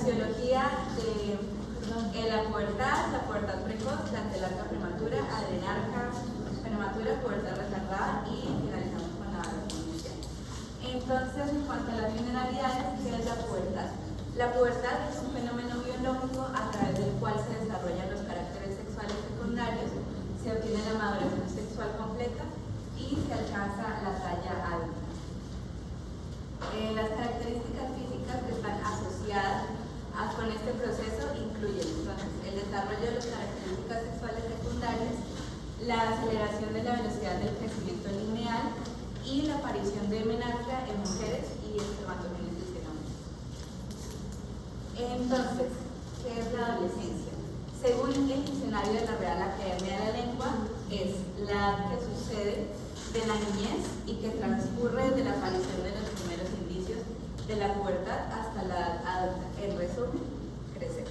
fisiología de la pubertad precoz, la telarca prematura, adrenarca prematura, pubertad retardada y finalizamos con la adolescencia. Entonces, en cuanto a las generalidades, ¿qué es la pubertad? La pubertad es un fenómeno biológico a través del cual se desarrollan los caracteres sexuales secundarios, se obtiene la maduración sexual completa y se alcanza la talla adulta. Las características físicas que están asociadas con este proceso incluyen entonces el desarrollo de las características sexuales secundarias, la aceleración de la velocidad del crecimiento lineal y la aparición de menarquia en mujeres y espermatogénesis en hombres. Entonces, ¿qué es la adolescencia? Según el diccionario de la Real Academia de la Lengua, es la edad que sucede de la niñez y que transcurre desde la aparición de los primeros indicios de la pubertad hasta la edad adulta. En resumen, crecer.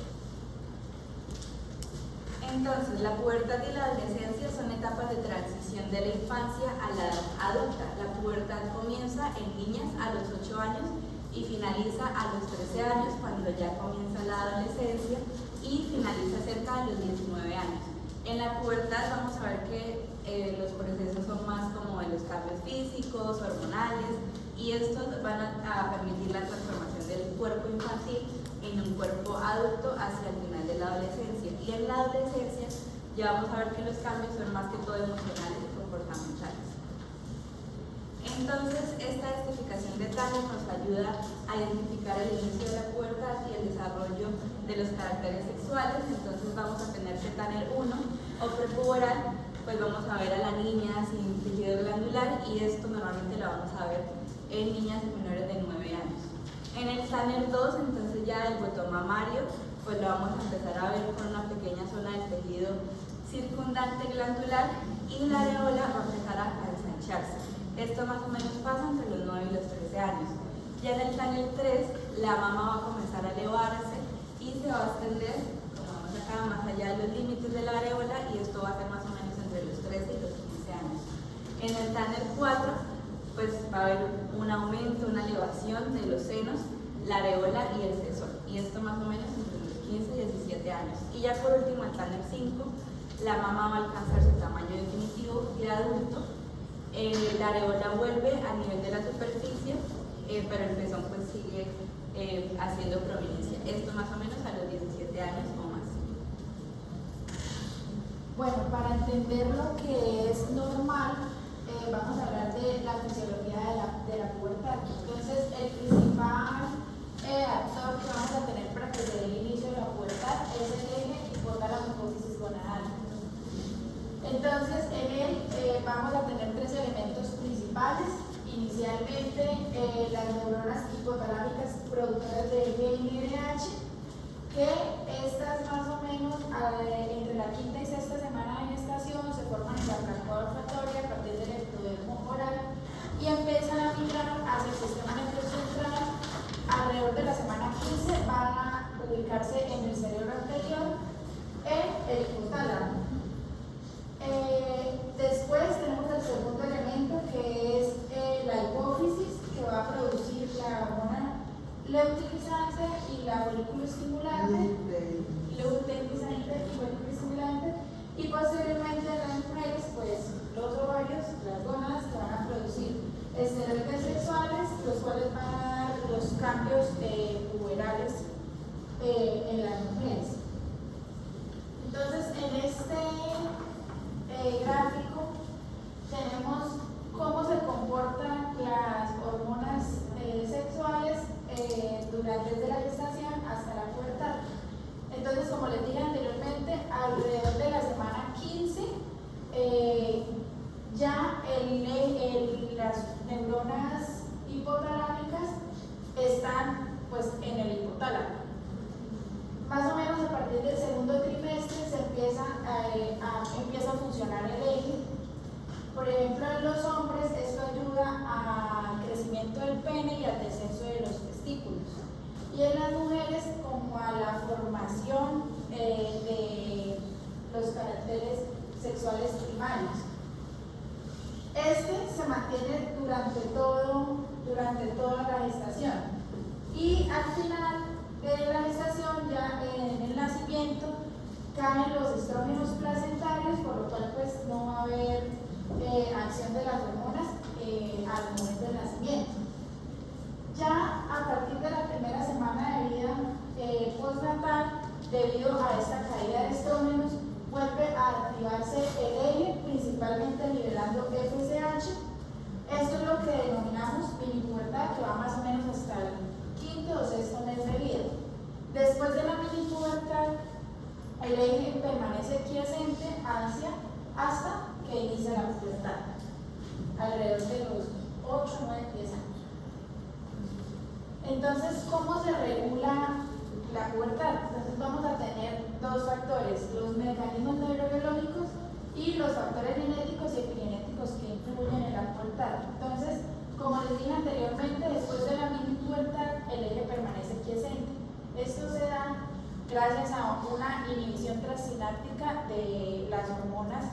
Entonces, la pubertad y la adolescencia son etapas de transición de la infancia a la edad adulta. La pubertad comienza en niñas a los 8 años y finaliza a los 13 años, cuando ya comienza la adolescencia, y finaliza cerca de los 19 años. En la pubertad vamos a ver que los procesos son más como de los cambios físicos, hormonales, y estos van a permitir la transformación del cuerpo infantil en un cuerpo adulto hacia el final de la adolescencia. Y en la adolescencia ya vamos a ver que los cambios son más que todo emocionales y comportamentales. Entonces, esta identificación de Tanner nos ayuda a identificar el inicio de la pubertad y el desarrollo de los caracteres sexuales. Entonces vamos a tener que Tanner 1 o prepuberal, pues vamos a ver a la niña sin tejido glandular, y esto normalmente lo vamos a ver en niñas menores de 9 años. En el Tanner 2, entonces ya el botón mamario, pues lo vamos a empezar a ver con una pequeña zona del tejido circundante glandular, y la areola va a empezar a ensancharse. Esto más o menos pasa entre los 9 y los 13 años. Ya en el Tanner 3, la mama va a comenzar a elevarse y se va a extender, como vemos acá, más allá de los límites de la areola, y esto va a ser más o menos entre los 13 y los 15 años. En el Tanner 4, pues va a haber un aumento, una elevación de los senos, la areola y el sesor, y esto más o menos entre los 15 y 17 años. Y ya por último, el Tanner 5, la mama va a alcanzar su tamaño definitivo de adulto. La areola vuelve a nivel de la superficie, pero el pezón pues sigue haciendo prominencia. Esto más o menos a los 17 años o más. Bueno, para entender lo que es normal, vamos a hablar de la fisiología de la pubertad. Entonces, el principal actor que vamos a tener para que se dé el inicio de la pubertad es el eje hipotálamo-hipófisis gonadal. Entonces, en él vamos a tener 3 elementos principales. Inicialmente, las neuronas hipotalámicas productoras de GnRH, que estas más o menos entre la quinta y sexta semana de gestación se forman en la francoa olfatoria a partir del ectodermo oral y empiezan a migrar hacia el sistema nervioso central. Alrededor de la semana 15 van a ubicarse en el cerebro anterior, en el hipotálamo. Después tenemos el segundo elemento, que es la hipófisis, que va a producir la hormona leutinizante y la folículo estimulante, y posteriormente en las mujeres, pues los ovarios, las gónadas, que van a producir esteroides sexuales, los cuales van a dar los cambios puberales en las mujeres. Entonces, en este gráfico tenemos cómo se comportan las hormonas sexuales desde la gestación hasta la pubertad. Entonces, como les dije anteriormente, alrededor de la semana 15 ya las neuronas hipotalámicas están pues en el hipotálamo. Más o menos a partir del segundo trimestre se empieza a funcionar el eje. Por ejemplo, en los hombres esto ayuda al crecimiento del pene y al descenso de los testículos. Y en las mujeres como a la formación de los caracteres sexuales primarios. Este se mantiene durante toda la gestación. Y al final de la gestación, ya en el nacimiento, caen los estrógenos placentarios, por lo cual pues no va a haber acción de las hormonas al momento del nacimiento. Ya a partir de la primera semana de vida postnatal, debido a esta caída de estrógenos, vuelve a activarse el eje, principalmente liberando FSH. Esto es lo que denominamos minipubertad, que va más o menos hasta el quinto o sexto mes de vida. Después de la minipubertad, el eje permanece quiescente hasta que inicia la pubertad, alrededor de los 8, 9, 10 años. Entonces, ¿cómo se regula la pubertad? Entonces vamos a tener dos factores, los mecanismos neurobiológicos y los factores genéticos y epigenéticos que influyen en la pubertad. Entonces, como les dije anteriormente, después de la mini pubertad, el eje permanece quiescente. Esto se da gracias a una inhibición transináptica de las hormonas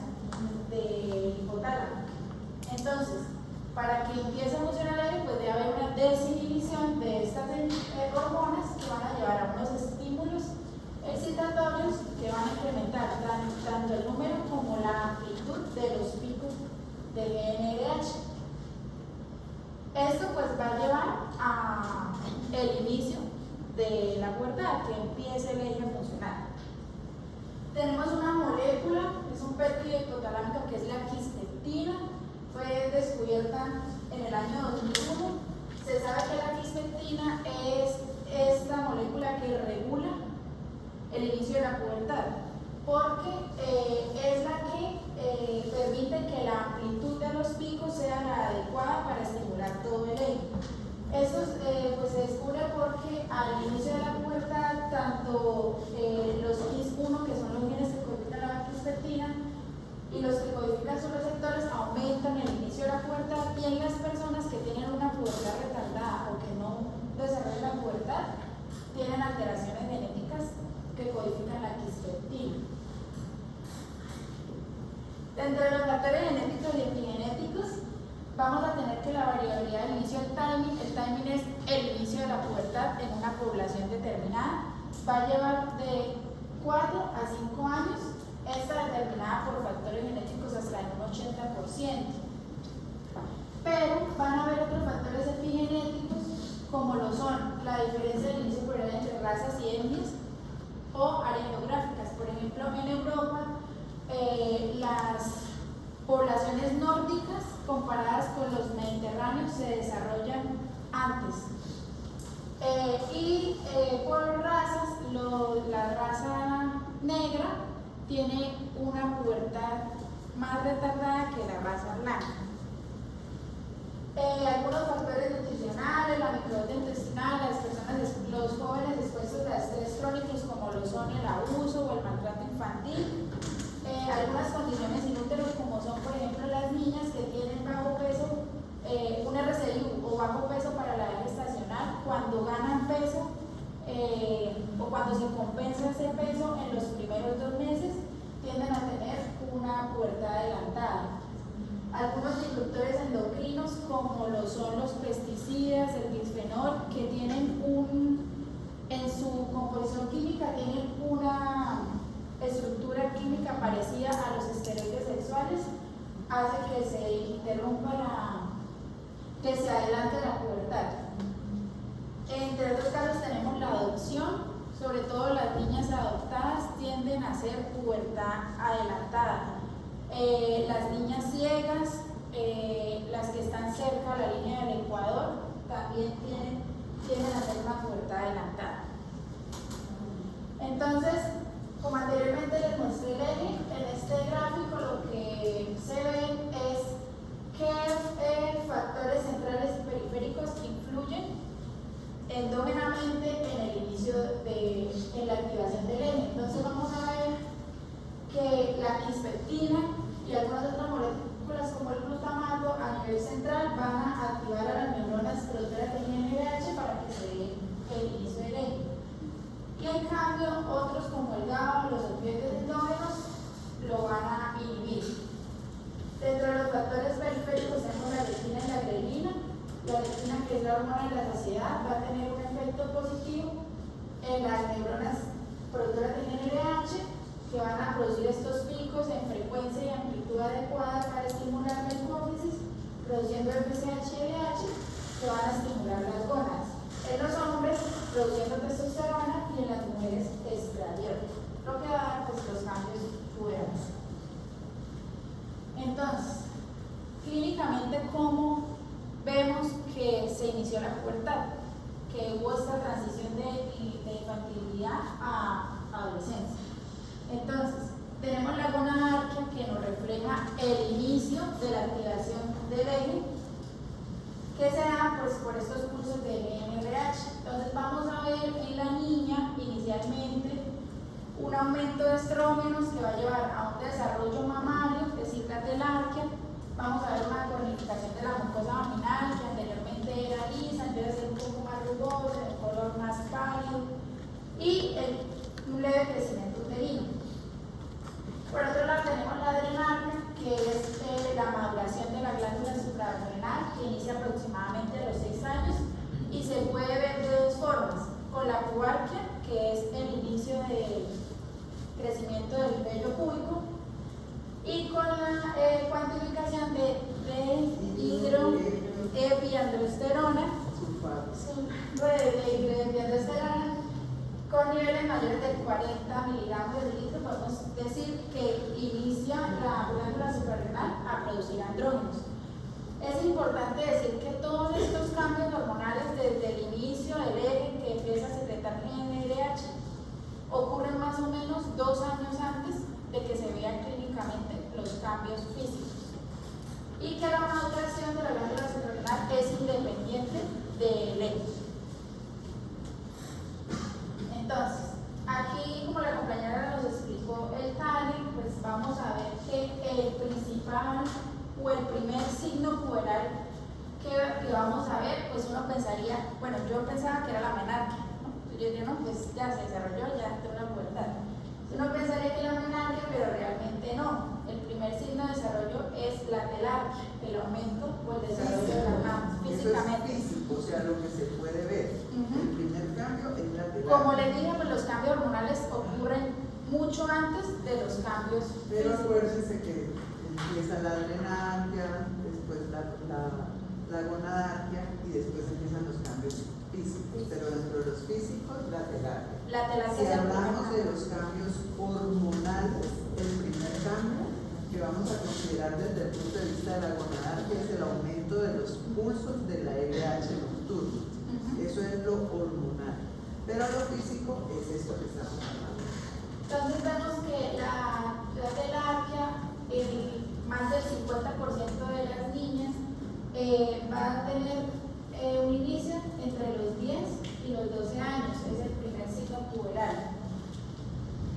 del hipotálamo. Entonces, para que empiece a funcionar el eje, pues debe haber una desinhibición de estas hormonas que van a llevar a unos estímulos excitatorios que van a incrementar tanto el número como la amplitud de los picos de GnRH. Esto pues va a llevar a el inicio de la pubertad, que empiece el eje a funcionar. Tenemos una molécula, es un péptido hipotalámico que es la quispetina, fue descubierta en el año 2001. Se sabe que la quispetina es esta molécula que regula el inicio de la pubertad, porque es la que permite que la amplitud de los picos sea la adecuada para estimular todo el eje. Esto pues se descubre porque al inicio de la pubertad, tanto los KIS1, que son los genes que codifican la quispetina, y los que codifican sus receptores aumentan el inicio de la pubertad, y en las personas que tienen una pubertad retardada o que no desarrollan la pubertad, tienen alteraciones genéticas que codifican la quispetina. Dentro de los factores genéticos y epigenéticos, vamos a tener que la variabilidad del inicio del timing, el timing es el inicio de la pubertad en una población determinada, va a llevar de 4 a 5 años, esta determinada por factores genéticos hasta en un 80%. Pero van a haber otros factores epigenéticos, como lo son la diferencia del inicio pubertal entre razas y etnias o áreas geográficas. Por ejemplo, en Europa, las poblaciones nórdicas comparadas con los mediterráneos se desarrollan antes. Por razas, la raza negra tiene una pubertad más retardada que la raza blanca. Algunos factores nutricionales, la microbiota intestinal, los jóvenes expuestos a estrés crónicos como lo son el abuso o el maltrato infantil, algunas condiciones inútiles como son por ejemplo las niñas que tienen bajo peso, un RCI o bajo peso para la edad gestacional, cuando ganan peso o cuando se compensa ese peso en los primeros 2 meses, tienden a tener una pubertad adelantada. Algunos disruptores endocrinos como lo son los pesticidas, el bisfenol, que tienen en su composición química tienen una estructura química parecida a los esteroides sexuales, hace que se interrumpa que se adelante la pubertad. Entre otros casos tenemos la adopción, sobre todo las niñas adoptadas tienden a ser pubertad adelantada. Las niñas ciegas, las que están cerca a la línea del Ecuador, también tienden a ser una pubertad adelantada. Entonces, como anteriormente les mostré el eje, en este gráfico lo que se ve es qué factores centrales y periféricos influyen endógenamente en el inicio en la activación del eje. Entonces vamos a ver que la quispetina y algunas otras moléculas como el glutamato a nivel central van a activar a las neuronas productoras de GnRH para que se dé el inicio del eje. Y en cambio otros como el GABA, los opioides endógenos lo van a inhibir. Dentro de los factores periféricos tenemos la leptina y la grelina. La leptina, que es la hormona de la saciedad, va a tener un efecto positivo las neuronas productoras de NRH, que van a producir estos picos en frecuencia y amplitud adecuada para estimular la hipófisis, produciendo FSH y LH, que van a estimular las gónadas. En los hombres, produciendo testosterona, y en las mujeres, estradiol, lo que va a dar pues, los cambios puberales. Entonces, clínicamente, ¿cómo vemos que se inició la pubertad? Que hubo esta transición de infantilidad a adolescencia. Entonces, tenemos la gonadárquea que nos refleja el inicio de la activación del eje, que se da pues, por estos pulsos de NRH. Entonces, vamos a ver en la niña inicialmente un aumento de estrógenos que va a llevar a un desarrollo mamario, es decir, la telarquia. Vamos a ver una cronificación de la mucosa vaginal, que anteriormente era lisa, empieza a ser un poco más rugosa, de color más pálido, y un leve crecimiento uterino. Por otro lado tenemos la adrenarquia, que es la maduración de la glándula suprarrenal, que inicia aproximadamente a los 6 años, y se puede ver de dos formas, con la pubarquia, que es el inicio del crecimiento del vello púbico, y con la cuantificación de hidroepiandrosterona, con niveles mayores de 40 miligramos de litro, podemos decir que inicia la glándula suprarrenal a producir andrógenos. Es importante decir que todos estos cambios hormonales desde el inicio del eje que empieza a secretar NRH ocurren más o menos 2 años antes de que se vean clínicamente los cambios físicos, y que la maduración de la glándula suprarrenal es independiente del eje. Entonces, aquí, como la compañera nos explicó el TANE, pues vamos a ver que el principal o el primer signo puberal que vamos a ver, pues uno pensaría, bueno, yo pensaba que era la menarquia, ¿no? Yo diría, no, pues ya se desarrolló, ya entró la pubertad. Uno pensaría que la menarquia, pero realmente no. El primer signo de desarrollo es la telarquia, el aumento o el desarrollo de las mamas, físicamente. Eso es físico, o sea, lo que se puede ver. El primer cambio es la telarquia. Como les dije, pues los cambios hormonales ocurren mucho antes de los cambios pero físicos. acuérdense que empieza la adrenarquia, después la gonadarquia y después empiezan los cambios físicos, pero dentro de los físicos, la telarquia. La telarquia Si es el hablamos primer de cambio. los cambios hormonales, el primer cambio que vamos a considerar desde el punto de vista de la gonadarquia es el aumento de los pulsos de la LH nocturna. Eso es lo hormonal. Pero lo físico es esto que estamos hablando. Entonces vemos que la telarquia, más del 50% de las niñas va a tener un inicio entre los 10 y los 12 años, es el primer signo puberal.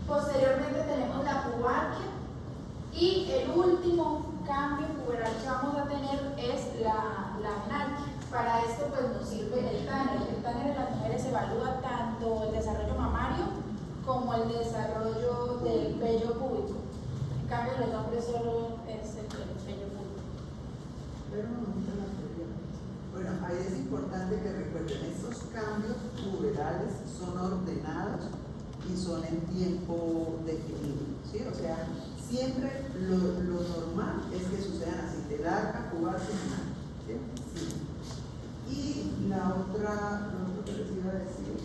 Posteriormente tenemos la pubarquia, y el último cambio puberal que vamos a tener es la menarquia. Para esto pues nos sirve el TANE. El TANE de las mujeres evalúa tanto el desarrollo mamario como el desarrollo del vello púbico. En cambio los hombres solo es el vello púbico. Pero no mucha la teoría. Bueno, ahí es importante que recuerden, estos cambios puberales son ordenados y son en tiempo definido, ¿sí? O sea, siempre lo normal es que sucedan así, telarca, pubarquia, ¿sí? Sí. Y lo otro que les iba a decir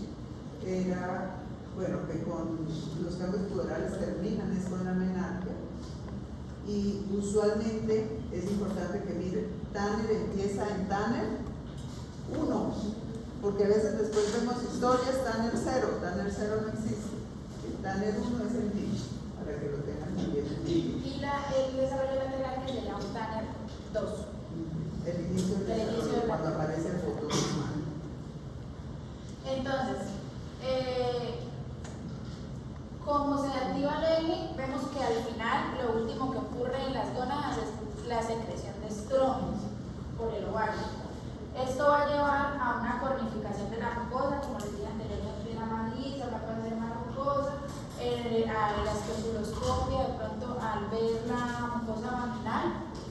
era, bueno, que con los cambios puberales terminan es con la menarquia, y usualmente es importante que miren, Tanner empieza en Tanner 1, porque a veces después vemos historias Tanner 0 no existe, el Tanner 1 es el niño, para que lo tengan muy bien en Y el desarrollo lateral que sería un TANER 2. el inicio del desarrollo, cuando aparece el fotosoma. Entonces, como se activa el eje, vemos que al final lo último que ocurre en las gónadas es la secreción de estrógenos por el ovario. Esto va a llevar a una cornificación de la mucosa, como les dije anteriormente, una más lisa, una puede ser más rugosa, a la espectroscopia, de pronto al ver la mucosa vaginal,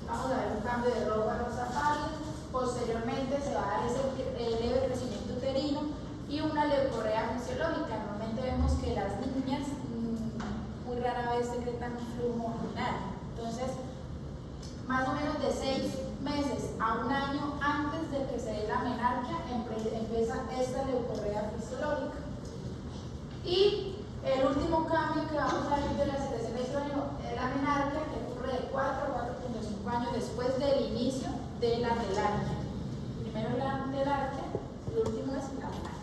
vamos a ver un cambio de rojo a rosa pálido. Posteriormente se va a dar ese leve crecimiento uterino y una leucorrea fisiológica. de 6 meses a 1 año antes de que se dé la menarquia, empieza esta leucorrea fisiológica. Y el último cambio que vamos a ver de la secreción de estrógeno es la menarquia, que ocurre de 4 a 4.5 años después del inicio de la telarquia. Primero la telarquia, y el último es la menarquia.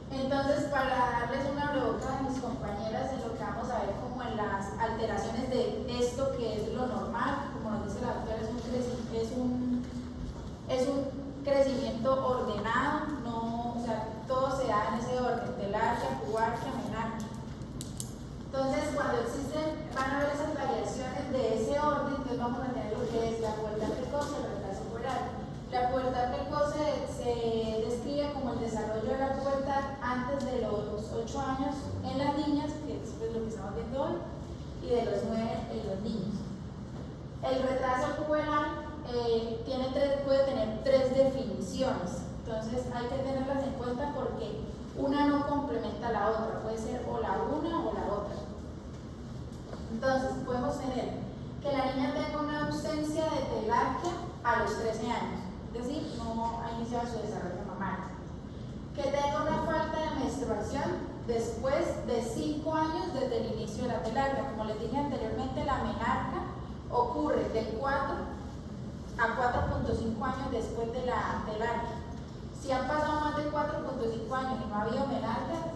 Entonces, para darles una breboca a mis compañeras en lo que vamos a ver como en las alteraciones de esto que es lo normal, como nos dice la doctora, es un crecimiento ordenado, no, o sea, todo se da en ese orden, telarquia, pubarquia, menarquia. Entonces, cuando existen, van a haber esas variaciones de ese orden, entonces vamos a tener lo que es la pubertad precoz y el retraso puberal. La pubertad precoz se describe como el desarrollo de la pubertad antes de los 8 años en las niñas, que es pues lo que estamos viendo hoy, y de los 9 en los niños. El retraso puberal puede tener 3 definiciones, entonces hay que tenerlas en cuenta porque una no complementa a la otra, puede ser o la una o la otra. Entonces podemos tener que la niña tenga una ausencia de telarquia a los 13 años, es decir, no ha iniciado su desarrollo mamario. Que tenga una falta de menstruación después de 5 años desde el inicio de la telarquia. Como les dije anteriormente, la menarquia ocurre de 4 a 4.5 años después de la telarquia. Si han pasado más de 4.5 años y no ha habido menarquia,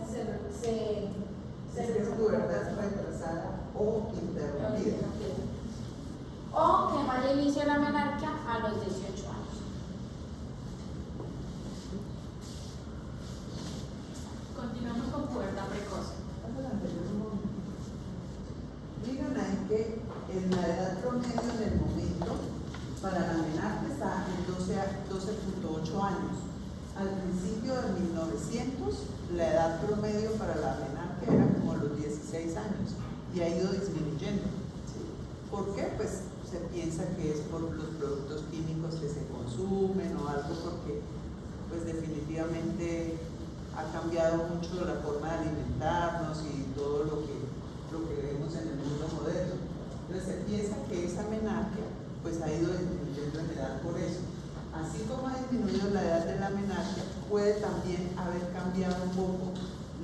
es pubertad retrasada o interrumpida. O que no haya inicio de la menarquia a los 18 años. Continuamos con pubertad precoz. Miren ahí que en la edad promedio en el momento para la menarquia está en 12.8 años. Al principio de 1900 la edad promedio para la menarquia era como los 16 años y ha ido disminuyendo. ¿Por qué? Pues se piensa que es por los productos químicos que se consumen o algo, porque pues definitivamente ha cambiado mucho la forma de alimentarnos y todo lo que vemos en el mundo moderno. Entonces se piensa que esa menarquia pues ha ido disminuyendo en edad por eso. Así como ha disminuido la edad de la menarquia, puede también haber cambiado un poco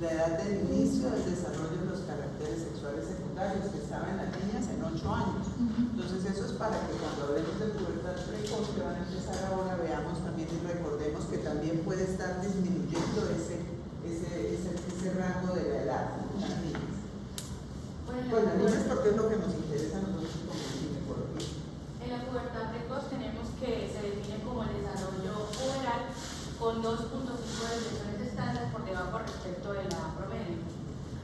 la edad del inicio del desarrollo de los caracteres sexuales secundarios que estaban en las niñas en 8 años. Entonces eso es para que cuando hablemos de pubertad precoz que van a empezar ahora, veamos también y recordemos que también puede estar disminuyendo ese rango de la edad en las niñas. Bueno, las niñas porque es lo que nos interesa a nosotros como ginecología. En la pubertad precoz tenemos que se define como el desarrollo puberal con 2.5 desviaciones estándar por debajo respecto de la promedio.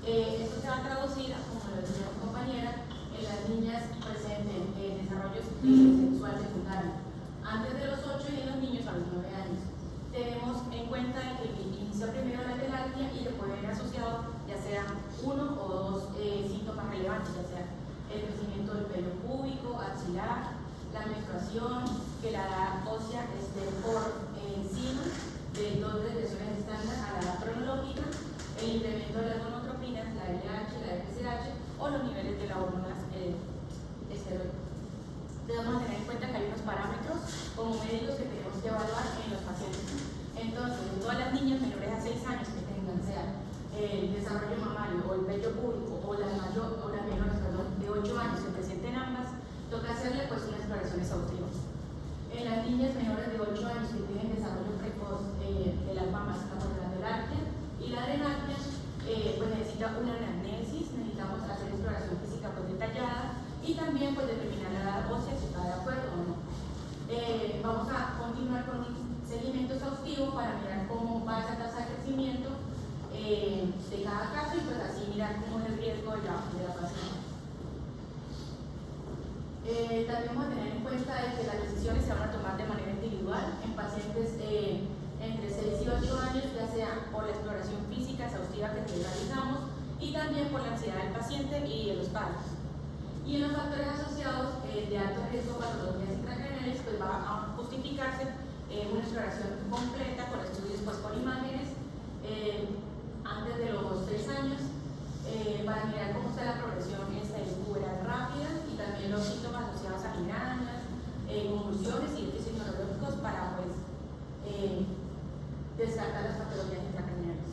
Esto se va a traducir, como lo decía mi compañera, en las niñas presenten desarrollo sexual secundario antes de los 8 y en los niños a los 9 años. Tenemos en cuenta que inicia primero la telarquia y le puede haber asociado ya sea 1 o 2 síntomas relevantes, ya sea el crecimiento del pelo púbico, axilar, la menstruación, que la edad ósea esté por encima de 2 desviaciones estándar a la edad cronológica, el incremento de las gonotropinas, la LH, la FSH o los niveles de las hormonas esteroides. Debemos tener en cuenta que hay unos parámetros como médicos que tenemos que evaluar en los pacientes. Entonces, en todas las niñas menores a 6 años que tengan, sea el desarrollo mamario o el vello púbico o las menores de 8 años que presenten ambas, toca hacerle pues una exploración exhaustiva. En las niñas menores de 8 años que tienen desarrollo precoz de las mamas, estamos de la telarquia y la adrenarquia, pues necesita una anamnesis, necesitamos hacer exploración física pues detallada y también pues determinar la edad ósea si está de acuerdo o no. Vamos a continuar con un seguimiento exhaustivo para mirar cómo va esa tasa de crecimiento de cada caso y pues así mirar cómo es el riesgo de la paciente. También vamos a tener en cuenta que las decisiones se van a tomar de manera individual en pacientes entre 6 y 8 años, ya sea por la exploración física exhaustiva que realizamos y también por la ansiedad del paciente y de los padres. Y en los factores asociados de alto riesgo patologías intracraneales, pues va a justificarse una exploración completa con estudios pues, con imágenes antes de los 3 años para mirar cómo está la progresión puberal rápida y también los síntomas asociados a migrañas, convulsiones y déficits neurológicos para pues descartar las patologías intracraneales.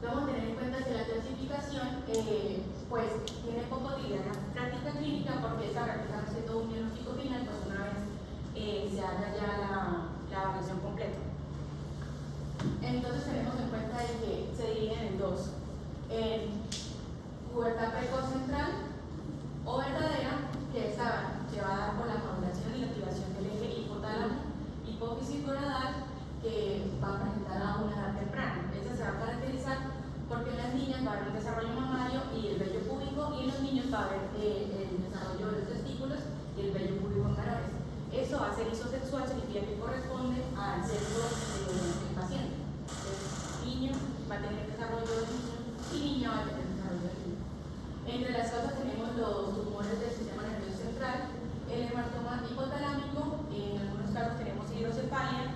Vamos a tener en cuenta que la clasificación pues tiene poco utilidad en la práctica clínica porque esta práctica no es todo un diagnóstico final, pues una vez se haga ya la evaluación completa. Entonces tenemos en cuenta de que se dividen en dos: pubertad precoz central o verdadera, que esta se va a dar por la maduración y la activación del eje hipotálamo hipófisis gonadal, que va a presentar a una edad temprana. Esta se va a caracterizar porque en las niñas va a haber un desarrollo mamario y el vello púbico, y en los niños va a haber el desarrollo de los testículos y el vello púbico en varones. Eso va a ser isosexual, significa que corresponde al sexo del paciente. Entonces, niño va a tener el desarrollo del niño y niña va a tener el desarrollo del niño. Entre las causas tenemos los tumores del sistema nervioso central, el hematoma hipotalámico, en algunos casos tenemos hidrocefalia,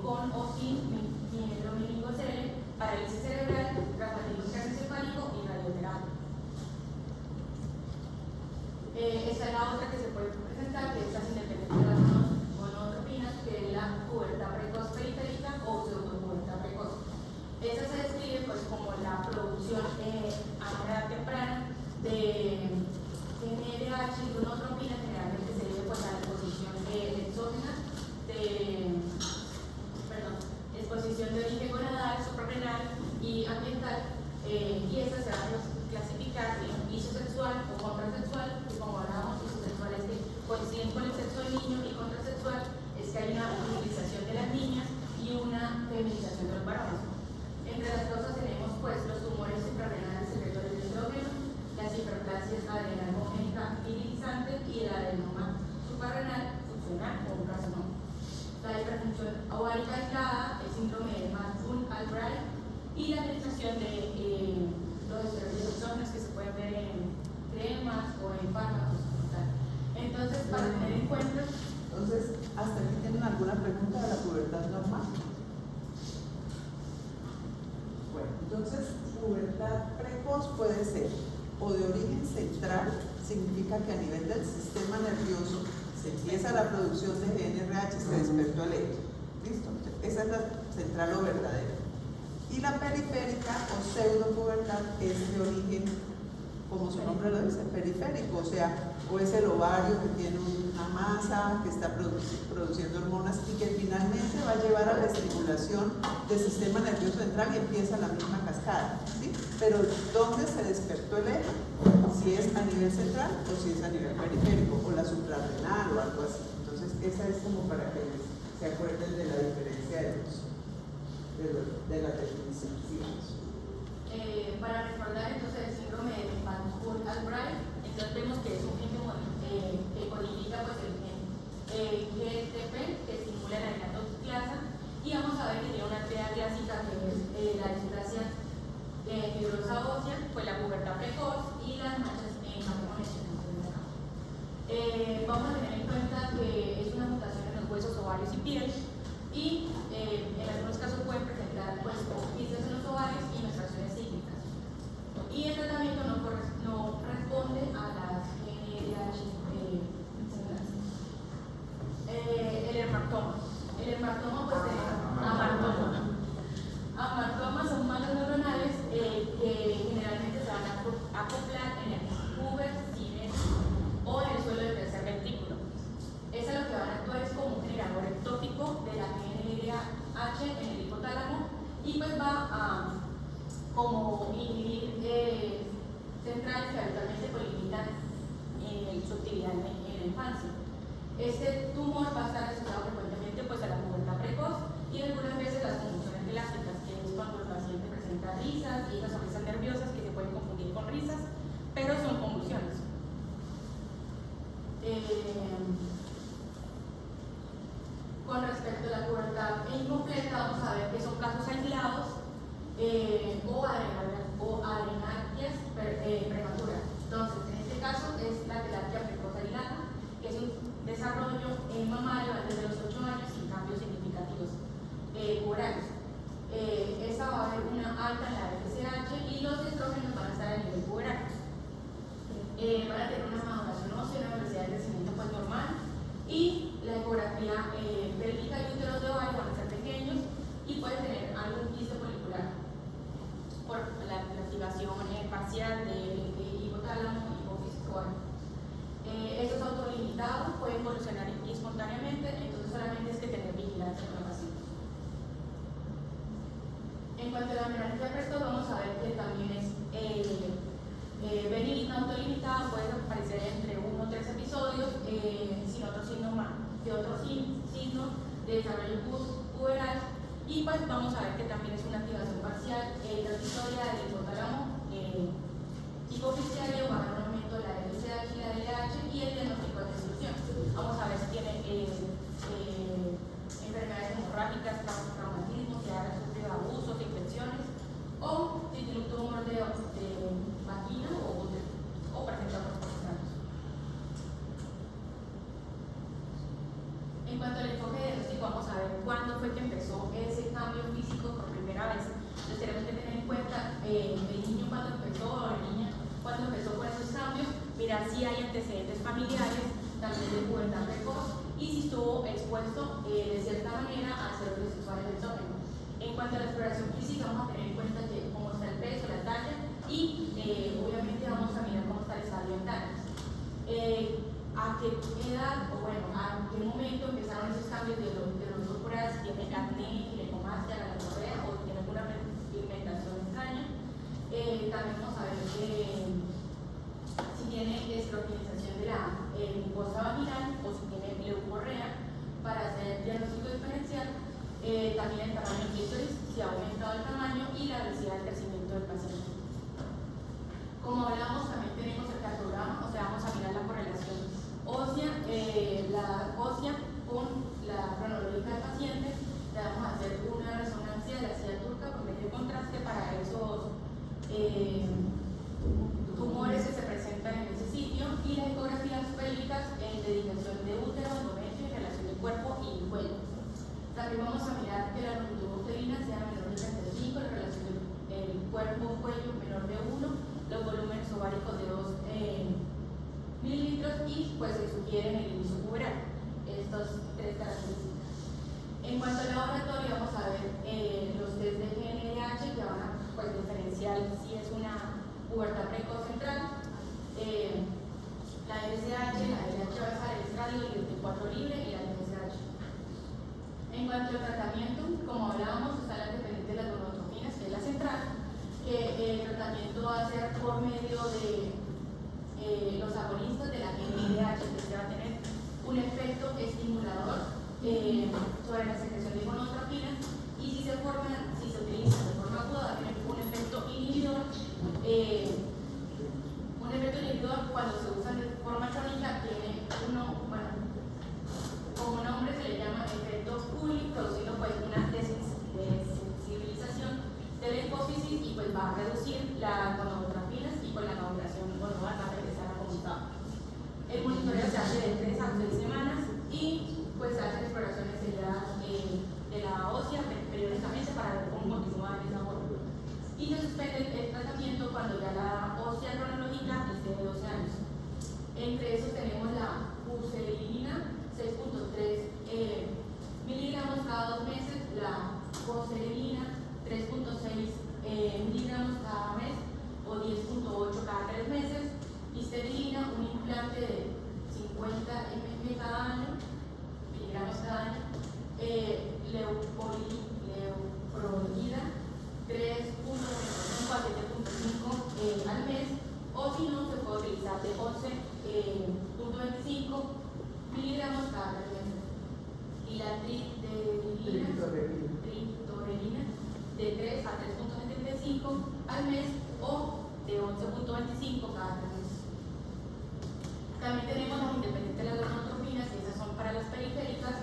con o sin meningocele, parálisis cerebral, traumatismo craneoencefálico y radioterapia. Esta es la otra que se puede presentar, que es las independientes de las monotropinas, que es la pubertad precoz periférica o pseudopubertad precoz. Esta se describe pues como la producción a una edad temprana de NRH y gonotropinas, generalmente se debe pues a la exposición exógena exposición de origen gonadal, suprarrenal y ambiental, y esta se va a clasificar en isosexual o contrasexual, que como hablábamos, isosexual es que coinciden con el sexo del niño, y contrasexual es que hay una utilización de las niñas y una feminización de los varones. Entre las causas tenemos pues los tumores suprarrenales secretorios de estrógeno, las hiperplasias adrenal congénita virilizante y el adenoma suprarrenal funcional o un carcinoma. La hiperfunción ovárica aislada, el síndrome de Mansfield-Albright y la penetración de los esteroides exógenos que se pueden ver en cremas o en fármacos. Entonces, para tener en cuenta. Entonces, ¿hasta aquí tienen alguna pregunta de la pubertad normal? Bueno, entonces, pubertad precoz puede ser o de origen central, significa que a nivel del sistema nervioso se empieza la producción de GNRH, se despertó el eje. ¿Listo? Esa es la central o verdadera. Y la periférica o pseudopubertad es de origen, como su nombre lo dice, periférico, o sea, o es el ovario que tiene una masa que está produciendo hormonas y que finalmente va a llevar a la estimulación del sistema nervioso central y empieza la misma cascada, ¿sí? Pero ¿dónde se despertó el eje? Si es a nivel central o si es a nivel periférico, o la suprarrenal o algo así. Entonces, esa es como para que se acuerden de la diferencia de la definición. Para recordar entonces el síndrome de Mansfield-Albright, entonces vemos que es un gen que codifica pues el gen GTP, que estimula la ginatoxiclasa, y vamos a ver que tiene una actividad clásica que es la displasia fibrosa ósea, pues la pubertad precoz y las manchas en campones. Vamos a tener en cuenta que es una mutación en los huesos, ovarios y piel, y en algunos casos pueden presentar pues quistes en los ovarios y menstruaciones cíclicas. Y el tratamiento no responde a las NRH. El hematoma. El hematoma pues es amartomas son manchas neuronales que generalmente se van a acoplar en el puber, cines o en el suelo del tercer ventrículo. Eso lo que van a actuar es como un generador ectópico de la GNRH en el hipotálamo, y pues va a como inhibir centrales que habitualmente limitan su actividad en la infancia. Este tumor va a estar asociado frecuentemente pues a la pubertad precoz y algunas veces las convulsiones elásticas, que es cuando el paciente presenta risas y esas sonrisas nerviosas que se pueden confundir con risas, pero son convulsiones. Con respecto a la pubertad incompleta, vamos a ver que son casos aislados o adrenalgias prematuras. Entonces, en este caso es la telarquia precoz arilata, que es un desarrollo mamario antes de los 8 años sin cambios significativos puberales. Esa va a haber una alta en la FSH y los estrógenos van a estar a nivel puberal. con la paciente. En cuanto a la amenorrea precoz, vamos a ver que también es benigna, autolimitada, puede aparecer entre 1 o 3 episodios, sin otros signos de desarrollo puberal, y pues vamos a ver que también es una activación parcial transitoria del hipotálamo hipofisiario, va a haber un aumento de la LCH y la LH y el diagnóstico de disolución. Vamos a ver si tiene enfermedades hemorrágicas, traumatismos, si ha sufrido abusos, infecciones, o si tiene un tumor de vagina o presenta prostatas. En cuanto al enfoque diagnóstico, vamos a ver cuándo fue que empezó ese cambio físico por primera vez. Entonces tenemos que tener en cuenta el niño cuando empezó o la niña cuando empezó con esos cambios, mirar si hay antecedentes familiares, también de pubertad precoz, y si estuvo expuesto de cierta manera a servicios sexuales exógenos. En cuanto a la exploración física, vamos a tener en cuenta que cómo está el peso, la talla, y obviamente vamos a mirar cómo está el estado mental. A qué edad, o bueno, a qué momento empezaron esos cambios de los corporales, si tiene acné, ginecomastia, gonorrea o tiene alguna pigmentación extraña. También vamos a ver si tiene estrogenización de la mucosa vaginal o si tiene leucorrea para hacer el diagnóstico diferencial. También el tamaño del clítoris, si ha aumentado el tamaño y la velocidad del crecimiento del paciente. Como hablamos, también tenemos el cardiograma, o sea, vamos a mirar la correlación ósea, con la cronológica del paciente. Le vamos a hacer una resonancia de la silla turca con medio contraste para esos tumores que se presentan en ese sitio, y las ecografías pélvicas en dedicación de útero, endometrio y relación del cuerpo y cuello. También vamos a mirar que la longitud uterina sea menor de 35, la relación del cuerpo-cuello menor de 1, los volúmenes ováricos de 2 mililitros, y pues se sugieren el inicio puberal. Estas 3 características. En cuanto al laboratorio, vamos a ver los test de GNRH que van a pues, diferenciar si es una pubertad precoz central. La LCH, la LH va a estar el estradio y el T4 libre y la LCH. En cuanto al tratamiento, como hablábamos, están las dependientes de las gonotropinas, que es la central, que el tratamiento va a ser por medio de los agonistas de la GNRH, que se va a tener un efecto estimulador sobre la secreción de gonotropinas, y si se utiliza de forma aguda, va a tener un efecto inhibidor. Un efecto inhibidor cuando se usa de forma crónica tiene como nombre se le llama efecto Cooley, produciendo pues una desensibilización de la hipófisis y pues va a reducir las gonotropinas y con la maduración gonorrea va a regresar a como estaba. El monitoreo se hace de 3 a 6 semanas y pues se hacen exploraciones de la ósea periódicamente para ver cómo continúa el desarrollo. Y se suspende el tratamiento cuando ya la ósea cronológica es de 12 años. Entre esos tenemos la fuselina, 6.3 miligramos cada 2 meses, la poselina, 3.6 miligramos cada mes o 10.8 cada 3 meses, histerilina, un implante de 50 mg cada año, miligramos cada año, leuprolida, 3.25 a 7.5 al mes, o si no, se puede utilizar de 11.25 miligramos cada 3 meses. Y la tritorelina de 3 a 3.75 al mes o de 11.25 cada 3 meses. También tenemos las independientes de las gonotropinas, que esas son para las periféricas.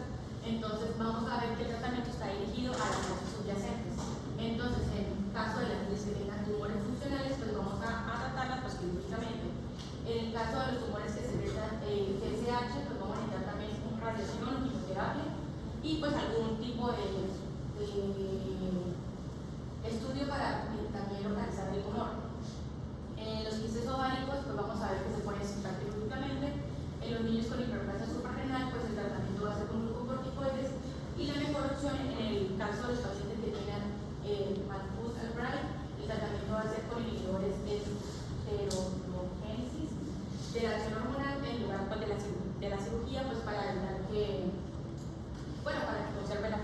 Entonces vamos a ver que el tratamiento está dirigido a las fosas subyacentes. Entonces, en caso de las que tengan tumores funcionales, pues vamos a tratarlas pues, quirúrgicamente. En el caso de los tumores que secretan TSH, pues vamos a necesitar también radiación, quimioterapia y pues algún tipo de estudio para también localizar el tumor. En los quistes ováricos, pues vamos a ver que se puede excitar quirúrgicamente. En los niños con hiperplasia suprarrenal, pues el tratamiento va a ser con glucocorticoides, y la mejor opción en el caso de los pacientes que tengan Malthus Albright, el tratamiento va a ser con inhibidores de esteroogénesis de la acción hormonal en lugar pues, de la cirugía, pues para evitar que, para que conserve la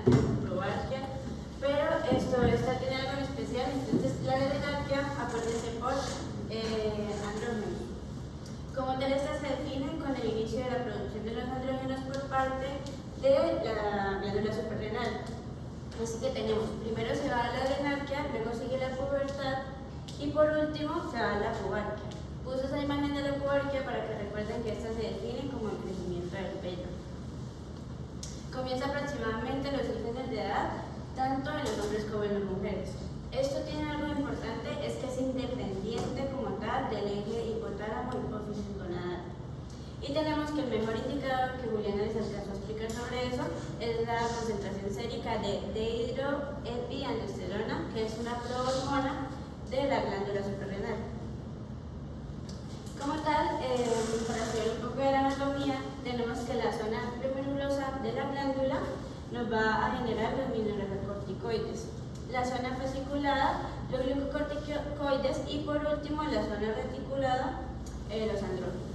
pubarquia, pero esta tiene algo en especial. Entonces, la adrenarquia aparece por andrógenos. Como tal, estas se definen con el inicio de la producción de los andrógenos por parte de la glándula suprarrenal. Así que tenemos, primero se va la adrenarquia, luego sigue la pubertad y por último se va la pubarquia. Puse esa imagen de la pubarquia para que recuerden que esta se define como el crecimiento del pelo. Comienza aproximadamente a los 6 años de edad, tanto en los hombres como en las mujeres. Esto tiene algo importante, es que es independiente como tal del eje hipotálamo hipófisis gonadal. Y tenemos que el mejor indicador que Juliana les alcanzó a explicar sobre eso es la concentración sérica de dehidroepiandrosterona, que es una prohormona de la glándula suprarrenal. Como tal, para hacer un poco de la anatomía, tenemos que la zona premedulosa de la glándula nos va a generar los mineralocorticoides, la zona fasciculada, los glucocorticoides y por último la zona reticulada, los andrógenos.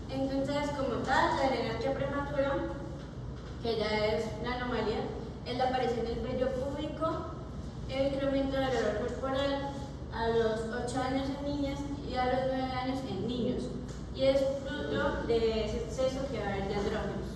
Entonces, como tal, la adrenarquia prematura, que ya es una anomalía, es la aparición del vello púbico, el incremento del olor corporal a los 8 años en niñas y a los 9 años en niños, y es fruto de ese exceso que va a haber de andrógenos.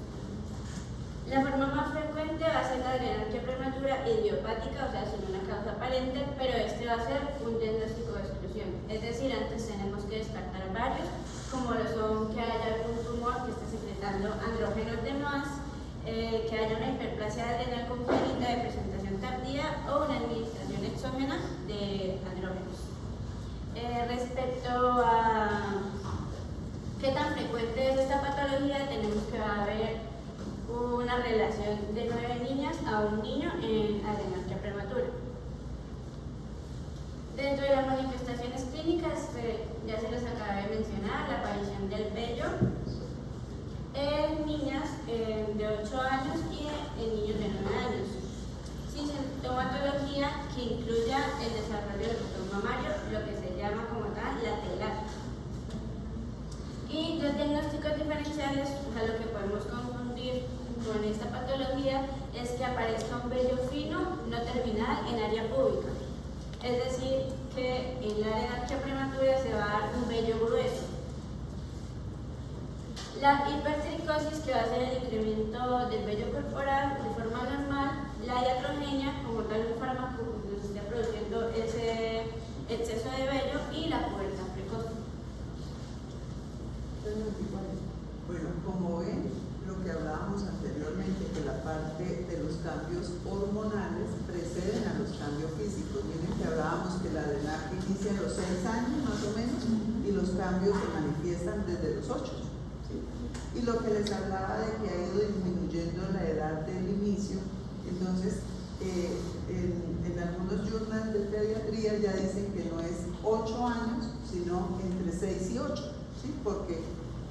La forma más frecuente va a ser la adrenarquia prematura idiopática, o sea, sin una causa aparente, pero este va a ser un diagnóstico de exclusión. Es decir, antes tenemos que descartar varios, como lo son que haya algún tumor que esté secretando andrógenos de más, que haya una hiperplasia adrenal congénita de presentación tardía o una administración exógena de andrógenos. Respecto a qué tan frecuente es esta patología, tenemos que va a haber una relación de 9 niñas a un niño en adrenarquia prematura. Dentro de las manifestaciones clínicas, ya se les acaba de mencionar, la aparición del vello en niñas de 8 años y en niños de 9 años. Sin sintomatología que incluya el desarrollo del botón mamario, lo que se llama como tal la telar. Y los diagnósticos diferenciales, a lo que podemos confundir con esta patología, es que aparezca un vello fino no terminal en área púbica. Es decir, que en la adrenarquia prematura se va a dar un vello grueso. La hipertricosis, que va a ser el incremento del vello corporal de forma normal, la iatrogenia, como tal un fármaco que nos esté produciendo ese exceso de vello, y la pubertad precoz. Bueno, como ven, lo que hablábamos anteriormente, que la parte de los cambios hormonales preceden a los cambios físicos. Miren que hablábamos que la adrenarquia inicia a los 6 años más o menos y los cambios se manifiestan desde los 8. ¿Sí? Y lo que les hablaba de que ha ido disminuyendo la edad del inicio, entonces en algunos journals de pediatría ya dicen que no es 8 años, sino entre 6 y 8, ¿sí? Porque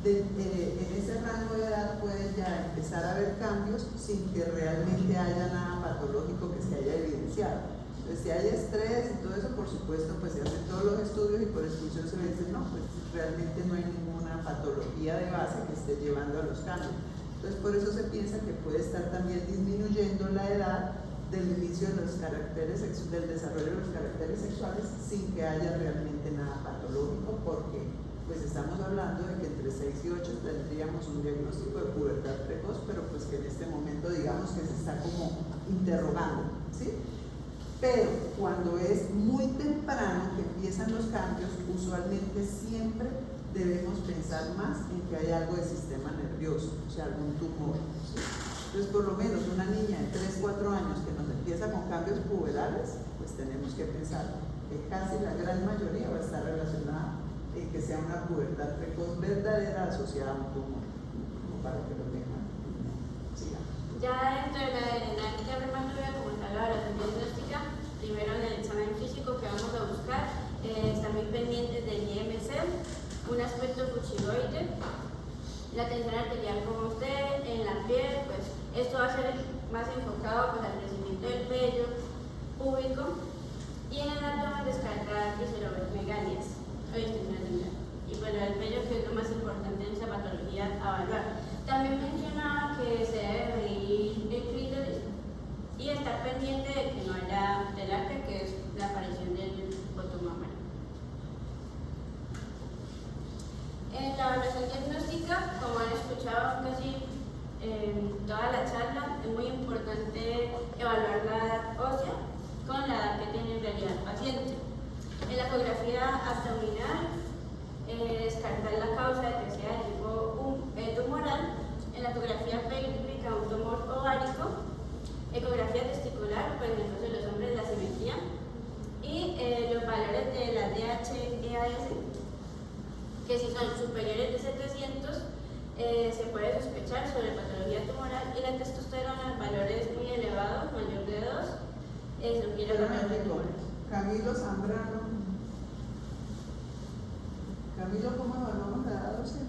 en ese rango de edad pueden ya empezar a haber cambios sin que realmente haya nada patológico que se haya evidenciado. Entonces, si hay estrés y todo eso, por supuesto, pues se hacen todos los estudios y por exclusión se dice, no, pues realmente no hay ninguna patología de base que esté llevando a los cambios. Entonces, por eso se piensa que puede estar también disminuyendo la edad del inicio de los caracteres, del desarrollo de los caracteres sexuales sin que haya realmente nada patológico, porque pues estamos hablando de que entre 6 y 8 tendríamos un diagnóstico de pubertad precoz, pero pues que en este momento digamos que se está como interrogando, ¿sí? Pero cuando es muy temprano que empiezan los cambios, usualmente siempre debemos pensar más en que hay algo de sistema nervioso, o sea, algún tumor, ¿sí? Entonces, por lo menos una niña de 3, 4 años que nos empieza con cambios puberales, pues tenemos que pensar que casi la gran mayoría va a estar relacionada en que sea una pubertad precoz verdadera asociada a un tumor, como para que lo tengan. Sí. Ya dentro de la adrenarquia prematura, como está la evaluación diagnóstica, primero en el examen físico que vamos a buscar, están muy pendientes del IMC, un aspecto fuchiloide, la tensión arterial como usted, en la piel, pues esto va a ser más enfocado pues, al crecimiento del vello púbico, y en el abdomen descartar visceromegalias. Y bueno, el vello, que es lo más importante en esa patología a evaluar. También mencionaba que se debe medir el la charla, es muy importante evaluar la edad ósea con la edad que tiene en realidad el paciente. En la ecografía abdominal, descartar la causa de que sea de tipo tumoral. En la ecografía pélvica, un tumor ovárico. Ecografía testicular, pues en el caso de los hombres, la simetría. Y los valores de la DHEAS, que si son superiores de 700, se puede sospechar sobre patología tumoral, y la testosterona, valores muy elevados, mayor de 2, sugiere valores de tumores. Camilo Zambrano. Camilo, ¿cómo evaluamos la edad ósea?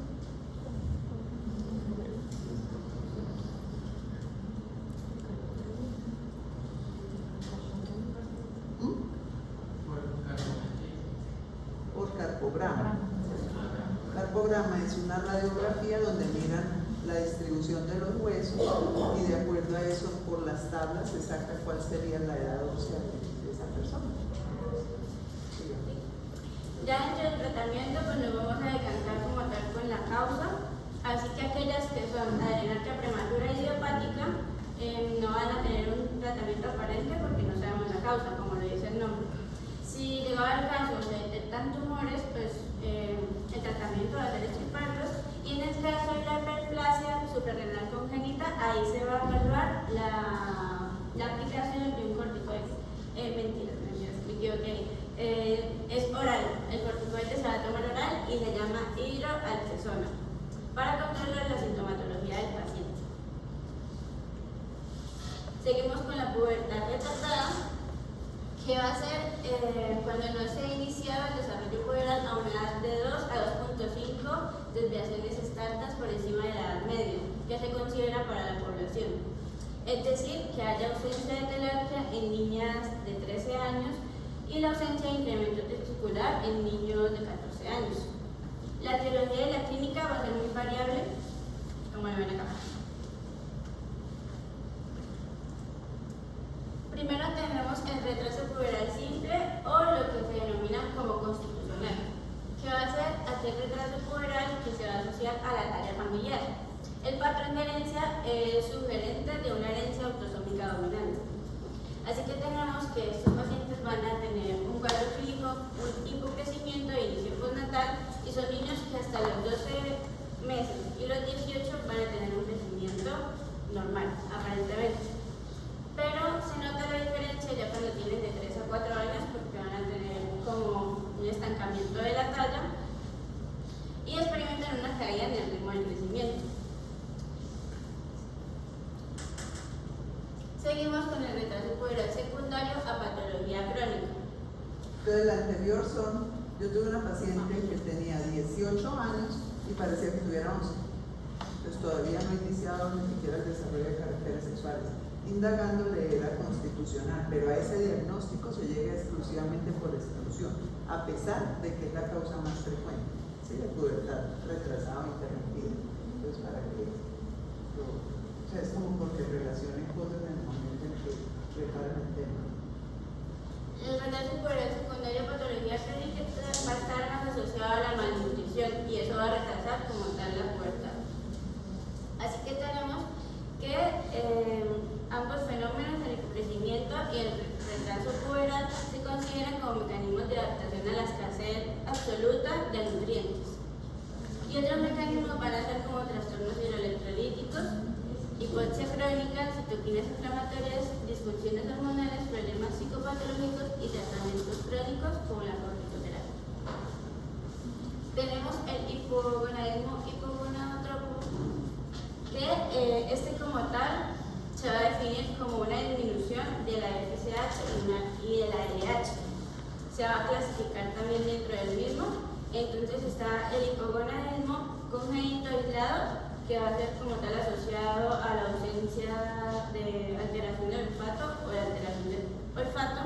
Por carpograma. Carpograma es una radiografía donde miran la distribución de los huesos y de acuerdo a eso, por las tablas se saca cuál sería la edad ósea de esa persona. Ya entre el tratamiento, pues nos vamos a decantar como tal con la causa, así que aquellas que son adrenalia prematura y idiopática no van a tener un tratamiento aparente porque no sabemos la causa, como lo dice el nombre. Si llegado al caso se detectan tumores, pues el tratamiento va a ser extirparlos, y en el caso de la hiperplasia suprarrenal congénita, ahí se va a evaluar la aplicación de un corticoide. Mentira, me equivoqué. Es oral, el corticoide se va a tomar oral y se llama hidroaltesona para controlar la sintomatología del paciente. Seguimos con la pubertad retardada, que va a ser cuando no se ha iniciado el desarrollo puberal a una edad de 2 a 2.5 desviaciones estándar por encima de la edad media, que se considera para la población. Es decir, que haya ausencia de telarquía en niñas de 13 años y la ausencia de incremento testicular en niños de 14 años. La etiología de la clínica va a ser muy variable, como lo ven acá. Primero tenemos el retraso puberal simple, o lo que se denomina como constitucional, que va a ser aquel retraso puberal que se va a asociar a la talla familiar. El patrón de herencia es sugerente de una herencia autosómica dominante. Así que tenemos que estos pacientes van a tener un cuadro clínico, un hipocrecimiento de inicio postnatal, y son niños que hasta los 12 meses y los 18 van a tener un crecimiento normal, aparentemente. Pero se nota la diferencia ya cuando tienen de 3 a 4 años, porque van a tener como un estancamiento de la talla y experimentan una caída en el ritmo del crecimiento. Seguimos con el retraso puberal secundario a patología crónica. Entonces, el anterior yo tuve una paciente que tenía 18 años y parecía que tuviera 11. Entonces todavía no he iniciado ni siquiera el desarrollo de caracteres sexuales. Indagándole era constitucional, pero a ese diagnóstico se llega exclusivamente por exclusión, a pesar de que es la causa más frecuente, ¿sí? La pubertad retrasada o interrumpida. Entonces, para que o sea, es como porque relacionen cosas en el momento en que preparan el tema. El retraso puberal secundario a patología crónica va a estar más asociado a la malnutrición, y eso va a retrasar como tal la pubertad. Así que tenemos que ambos fenómenos, el crecimiento y el retraso puberal, se consideran como mecanismos de adaptación a la escasez absoluta de nutrientes. Y otros mecanismos van a ser como trastornos hidroelectrolíticos, hipoxia crónica, citoquinas inflamatorias, disfunciones hormonales, problemas psicopatológicos y tratamientos crónicos como la corticoterapia. Tenemos el hipogonadismo hipogonadotropo, que este como tal se va a definir como una disminución de la FSH y de la LH. Se va a clasificar también dentro del mismo. Entonces está el hipogonadismo congénito aislado, que va a ser como tal asociado a la ausencia de alteración del olfato o de alteración del olfato.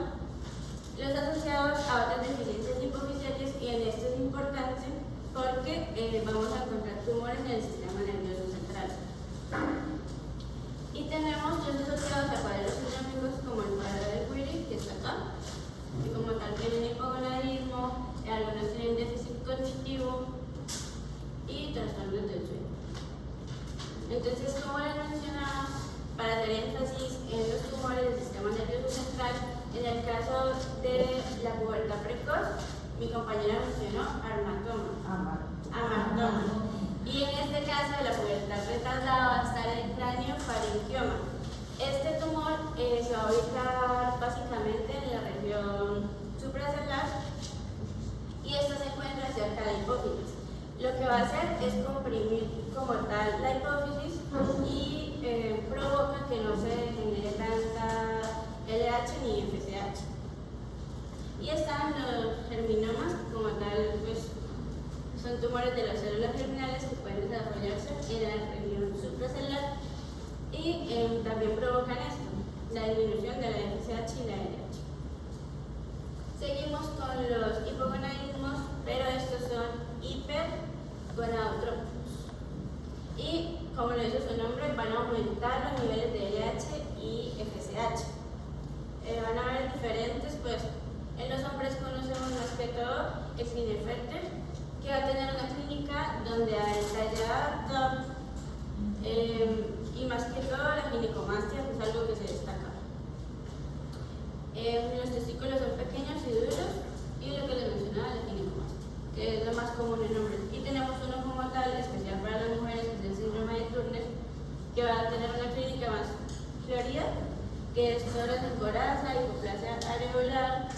Los asociados a otras deficiencias hipoficiales, y en esto es importante porque vamos a encontrar tumores en el sistema nervioso central. Y tenemos los asociados a cuadros sindrómicos como el cuadro de Query, que está acá, que como tal tienen hipogonadismo, algunos tienen déficit cognitivo y trastornos del sueño. Entonces, como les mencionaba, hacer énfasis en los tumores del sistema nervioso central. En el caso de la pubertad precoz, mi compañera mencionó amartoma. Y en este caso de la pubertad retardada va a estar el cráneo faringioma. Este tumor se va a ubicar básicamente en la región supracelular y esto se encuentra cerca de la hipófisis. Lo que va a hacer es comprimir como tal la hipófisis y provoca que no se genere tanta LH ni FSH. Y están los germinomas, como tal, pues son tumores de las células germinales que pueden desarrollarse en la región supracelular y también provocan esto, la disminución de la FSH y la LH. Seguimos con los hipogonadismos, pero estos son hipergonadotrópicos. Y como lo dice su nombre, van a aumentar los niveles de LH y FSH. Van a haber diferentes, pues en los hombres conocemos más que todo el Klinefelter, que va a tener una clínica donde hay talla top y más que todo la ginecomastia, que es algo que se destaca. Los testículos son pequeños y duros y lo que les mencionaba, la ginecomastia, que es lo más común en hombres. Y tenemos uno como tal, especial para las mujeres, que es el síndrome de Turner, que va a tener una clínica más florida, que es psoriasis temporada, hipoplasia areolar,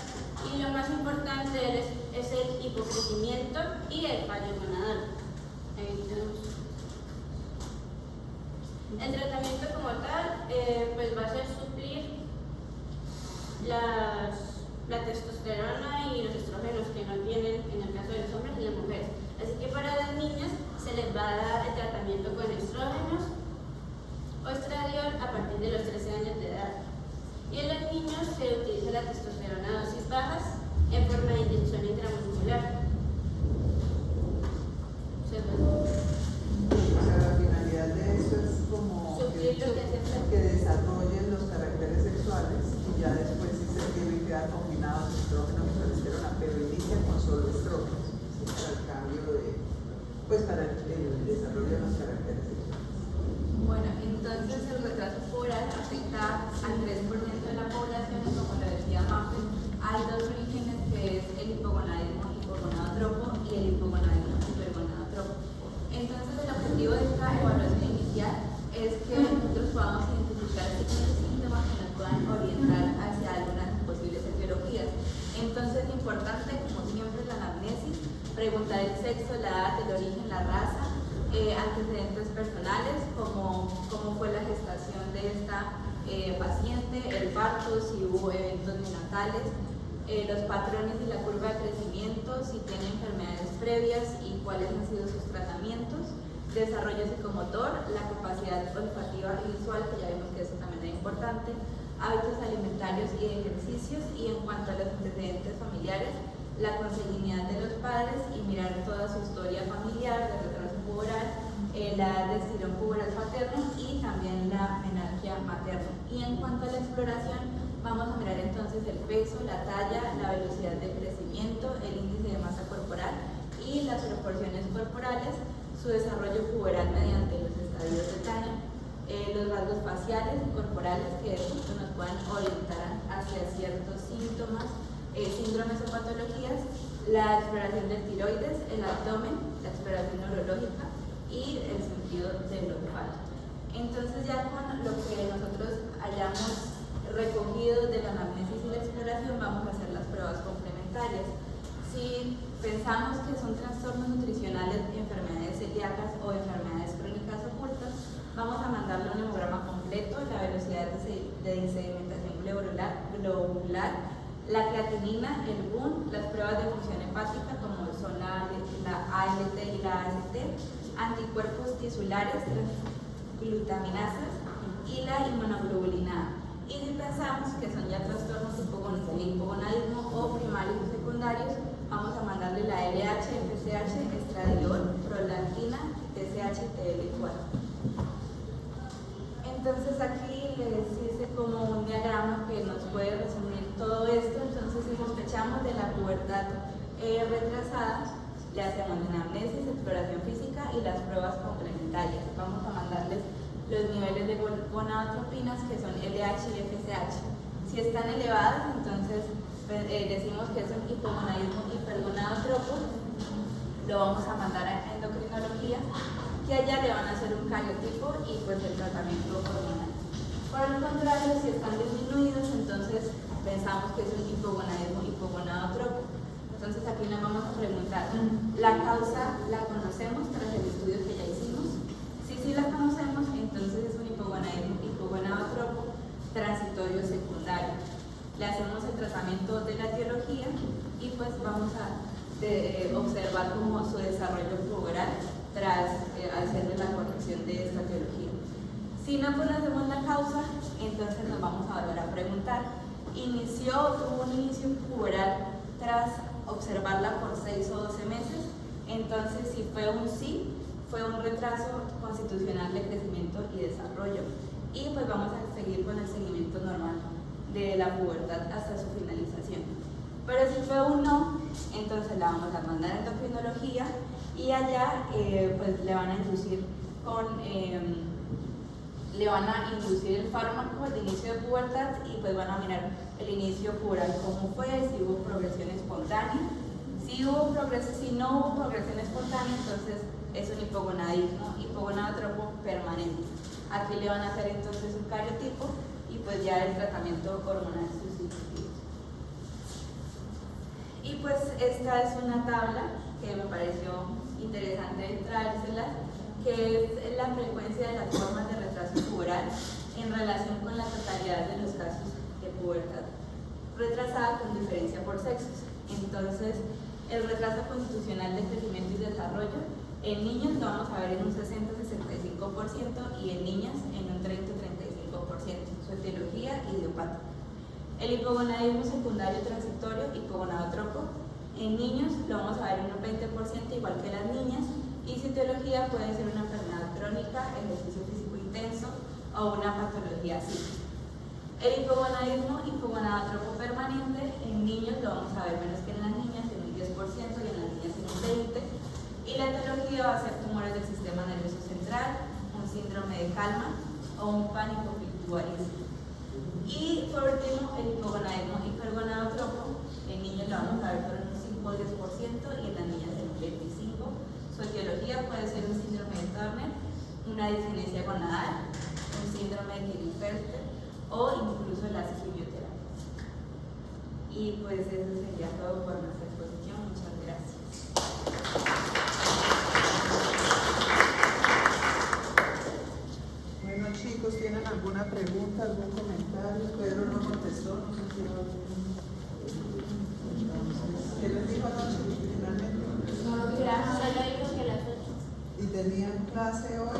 y lo más importante es el hipocrecimiento y el fallo gonadal. El tratamiento como tal pues va a ser suplir la testosterona y los estrógenos que no tienen en el caso de los hombres y las mujeres. Así que para las niñas se les va a dar el tratamiento con estrógenos o estradiol a partir de los 13 años de edad. Y en los niños se utiliza la testosterona a dosis bajas en forma de inyección intramuscular. O sea, la finalidad de eso es como que desarrollen los caracteres sexuales y ya después si se tienen que dar combinados estrógenos y progesterona, pero inicia con solo estrógenos, para el cambio de, pues para el desarrollo de los caracteres sexuales. Bueno, entonces el retraso puberal afecta al 3% de la población y como lo decía Mafe, hay dos orígenes que es el hipogonadismo hipogonadotropo y el hipogonadismo hipergonadotropo. Entonces el objetivo de esta evaluación inicial es que nosotros podamos identificar signos y síntomas que nos puedan orientar hacia algunas posibles etiologías. Entonces es importante, como siempre, la anamnesis, preguntar el sexo, la edad, el origen, la raza, antecedentes personales, como fue la gestación de esta paciente, el parto, si hubo eventos neonatales, los patrones y la curva de crecimiento, si tiene enfermedades previas y cuáles han sido sus tratamientos, desarrollo psicomotor, la capacidad olfativa y visual, que ya vimos que eso también es importante, hábitos alimentarios y ejercicios, y en cuanto a los antecedentes familiares, la consanguinidad de los padres y mirar toda su historia familiar de retraso puberal, la edad de estirón puberal paterno y también la menarquia materna. Y en cuanto a la exploración, vamos a mirar entonces el peso, la talla, la velocidad de crecimiento, el índice de masa corporal y las proporciones corporales, su desarrollo puberal mediante los estadios de Tanner, los rasgos faciales y corporales que de pronto nos puedan orientar hacia ciertos síntomas, síndromes o patologías, la exploración del tiroides, el abdomen, la exploración neurológica y el sentido del olfato. Entonces ya con lo que nosotros hayamos recogido de la anamnesis y la exploración vamos a hacer las pruebas complementarias. Si pensamos que son trastornos nutricionales, enfermedades celíacas o enfermedades crónicas ocultas, vamos a mandarle un hemograma completo, la velocidad de sedimentación globular, la creatinina, el BUN, las pruebas de función hepática como son la ALT y la AST, anticuerpos tisulares, glutaminasas y la inmunoglobulina A. Y si pensamos que son ya trastornos de hipogonadismo o primarios o secundarios, vamos a mandarle la LH, FSH, estradiol, prolactina, TSH, TL4. Entonces aquí les hice como un diagrama que nos puede resumir todo esto. Entonces si sospechamos de la pubertad retrasada, le hacemos anamnesis, exploración física y las pruebas complementarias. Vamos a mandarles los niveles de gonadotropinas, que son LH y FSH. Si están elevadas, entonces decimos que es un hipogonadismo hipergonadotropo, lo vamos a mandar a endocrinología, que allá le van a hacer un cariotipo y pues el tratamiento hormonal. Por el contrario, si están disminuidos, entonces pensamos que es un hipogonadismo hipogonadotropo. Entonces aquí nos vamos a preguntar, ¿la causa la conocemos tras el estudio que ya hicimos? Si sí la conocemos, entonces es un hipogonadismo hipogonadotropo transitorio secundario. Le hacemos el tratamiento de la etiología y pues vamos a observar como su desarrollo puberal tras hacerle la corrección de esta etiología. Si no conocemos la causa, entonces nos vamos a volver a preguntar, ¿tuvo un inicio puberal tras observarla por 6 o 12 meses? Entonces, si fue un sí, fue un retraso constitucional de crecimiento y desarrollo. Y pues vamos a seguir con el seguimiento normal de la pubertad hasta su finalización. Pero si fue un no, entonces la vamos a mandar a endocrinología y allá pues le van a inducir el fármaco de inicio de pubertad y pues van a mirar el inicio puberal cómo fue, si hubo progresión espontánea. Si no hubo progresión espontánea, entonces es un hipogonadotropo permanente. Aquí le van a hacer entonces un cariotipo y pues ya el tratamiento hormonal sustitutivo. Y pues esta es una tabla que me pareció interesante traérselas, que es la frecuencia de las formas de retraso puberal en relación con la totalidad de los casos de pubertad retrasada con diferencia por sexos. Entonces, el retraso constitucional de crecimiento y desarrollo en niños lo vamos a ver en un 60-65% y en niñas en un 30-35%, su etiología idiopática. El hipogonadismo secundario transitorio hipogonadotropo en niños lo vamos a ver en un 20% igual que las niñas y su etiología puede ser una enfermedad crónica, ejercicio físico intenso o una patología psíquica. El hipogonadotropo permanente en niños lo vamos a ver menos que en las niñas en un 10% y en las niñas en un 20%. Y la etiología va a ser tumores del sistema nervioso central, un síndrome de Kalman o un pánico pictuarismo. Y por último, el hipogonadismo hipergonadotropo en niños lo vamos a ver por un 5 o 10% y en las niñas en un 25%. Su etiología puede ser un síndrome de Turner, una discinesia gonadal, un síndrome de Klinefelter o incluso las quimioterapias. Y pues eso sería todo por nuestra exposición. Muchas gracias. Bueno, chicos, ¿tienen alguna pregunta, algún comentario? Pedro no contestó, no sé si lo... Entonces, ¿qué les dijo anoche finalmente? Solo dijo que las 8. ¿Y tenían clase hoy?